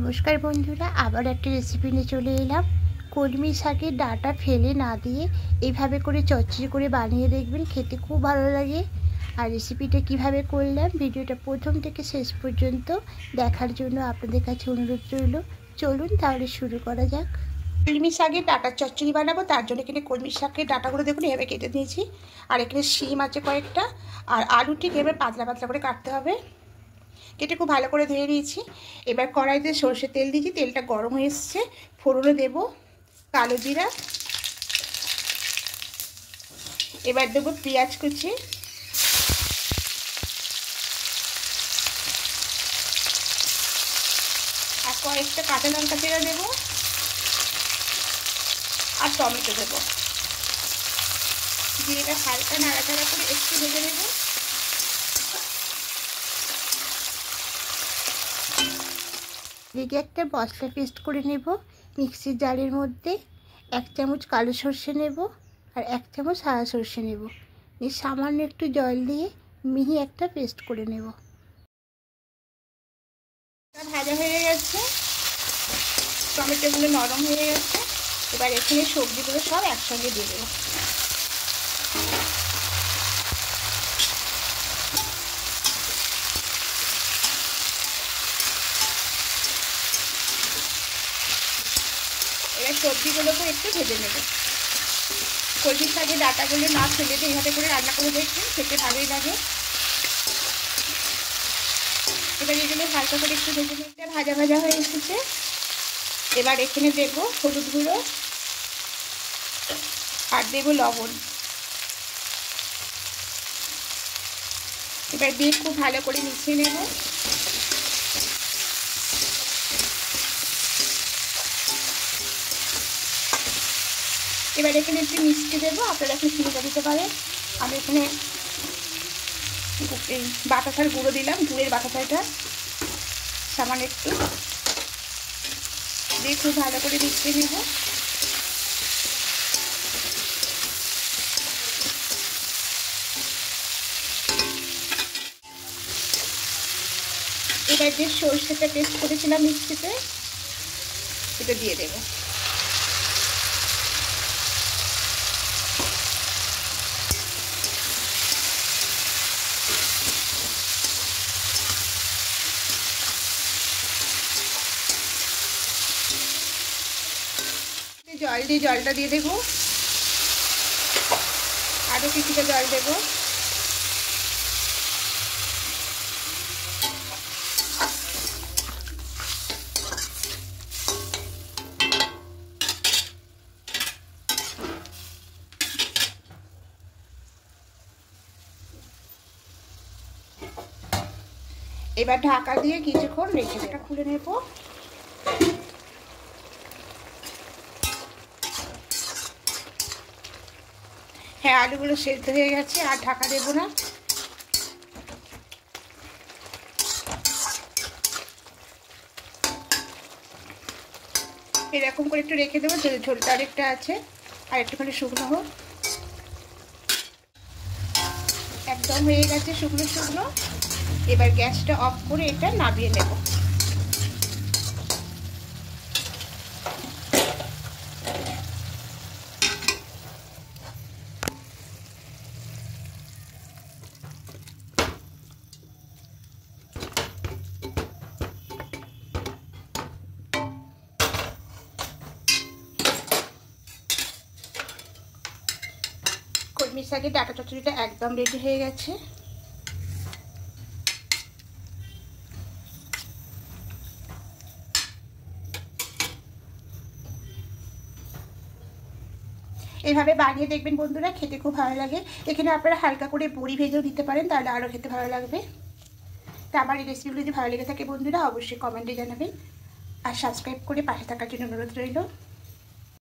নমস্কার বন্ধুরা, আবার একটা রেসিপি নিয়ে চলে এলাম। কলমি শাকের ডাঁটা ফেলে না দিয়ে এইভাবে করে চচ্চড়ি করে বানিয়ে দেখবেন, খেতে খুব ভালো লাগে। আর রেসিপিটা কিভাবে করলাম ভিডিওটা প্রথম থেকে শেষ পর্যন্ত দেখার জন্য আপনাদের কাছে অনুরোধ রইল। চলুন তাহলে শুরু করা যাক। কলমি শাকের ডাঁটার চচ্চড়ি বানাবো, তার জন্য এখানে কলমি শাকের ডাঁটাগুলো দেখুন এভাবে কেটে নিয়েছি। আর এখানে শিম আছে কয়েকটা, আর আলু ঠিক এভাবে পাতলা পাতলা করে কাটতে হবে। কেটে খুব ভালো করে ধুয়ে নিয়েছি। এবার কড়াইতে সরষের তেল দিয়েছি, তেলটা গরম হয়ে এসছে। ফোড়নে দেবো কালো জিরা, এবার দেবো পেঁয়াজ কুচি, আর কয়েকটা কাঁচা লঙ্কা চেরা দেবো, আর টমেটো দেবো। দিয়ে এটা হালকা নাড়াচাড়া করে একটু ভেজে নেবো। এদিকে একটা মশলা পেস্ট করে নেব মিক্সির জারের মধ্যে। 1 চামচ কালো সর্ষে নেব আর 1 চামচ সাদা সর্ষে নেব। নিয়ে সামান্য একটু জল দিয়ে মিহি একটা পেস্ট করে নেব। ভাজা হয়ে গেছে, টমেটোগুলো নরম হয়ে গেছে। এবার এখানে সবজিগুলো সব একসঙ্গে দিয়ে দেবো। এবার সবজিগুলোকে একটু ভেজে নেব। কলমি শাকের ডাঁটাগুলো না ফেলে দিয়ে এইভাবে করে রান্না করে দেখবেন, খেতে ভালোই লাগে। এবার এগুলো হালকা করে একটু ভেজে নিতে ভাজা ভাজা হয়ে এসেছে। এবার এখানে দেবো হলুদ গুঁড়ো আর দেবো লবণ। এবার দিয়ে খুব ভালো করে মিশিয়ে নেব। এবার এখানে একটু মিষ্টি দেবো, আপনারা এখন চিনিটা দিতে পারেন। আমি এখানে এই বাতাসার গুঁড়ো দিলাম, গুড়ের বাতাসাটা সামান্য একটু দিয়ে খুব ভালো করে মিশিয়ে নেব। এবার যে সরষেটা পেস্ট করেছিলাম মিক্সিতে এটা দিয়ে দেবো। জল দিয়ে জলটা দিয়ে দেবো, আরও কিছুটা জল দেবো। এবার ঢাকা দিয়ে কিছুক্ষণ রেখে দেবো। খুলে নেব। হ্যাঁ, আলুগুলো সেদ্ধ হয়ে গেছে, আর ঢাকা দেবো না। এরকম করে একটু রেখে দেবো, ঝোলটা আরেকটা আছে, আর একটুখানি শুকনো হোক। একদম হয়ে গেছে শুকনো শুকনো। এবার গ্যাসটা অফ করে এটা নামিয়ে নেব। কলমি শাকের ডাঁটা চচ্চড়িটা একদম রেডি হয়ে গেছে। এইভাবে বানিয়ে দেখবেন বন্ধুরা, খেতে খুব ভালো লাগে। এখানে আপনারা হালকা করে বড়ি ভেজেও দিতে পারেন, তাহলে আরও খেতে ভালো লাগবে। তা আমার এই রেসিপিগুলো যদি ভালো লেগে থাকে বন্ধুরা, অবশ্যই কমেন্টে জানাবেন, আর সাবস্ক্রাইব করে পাশে থাকার জন্য অনুরোধ রইল।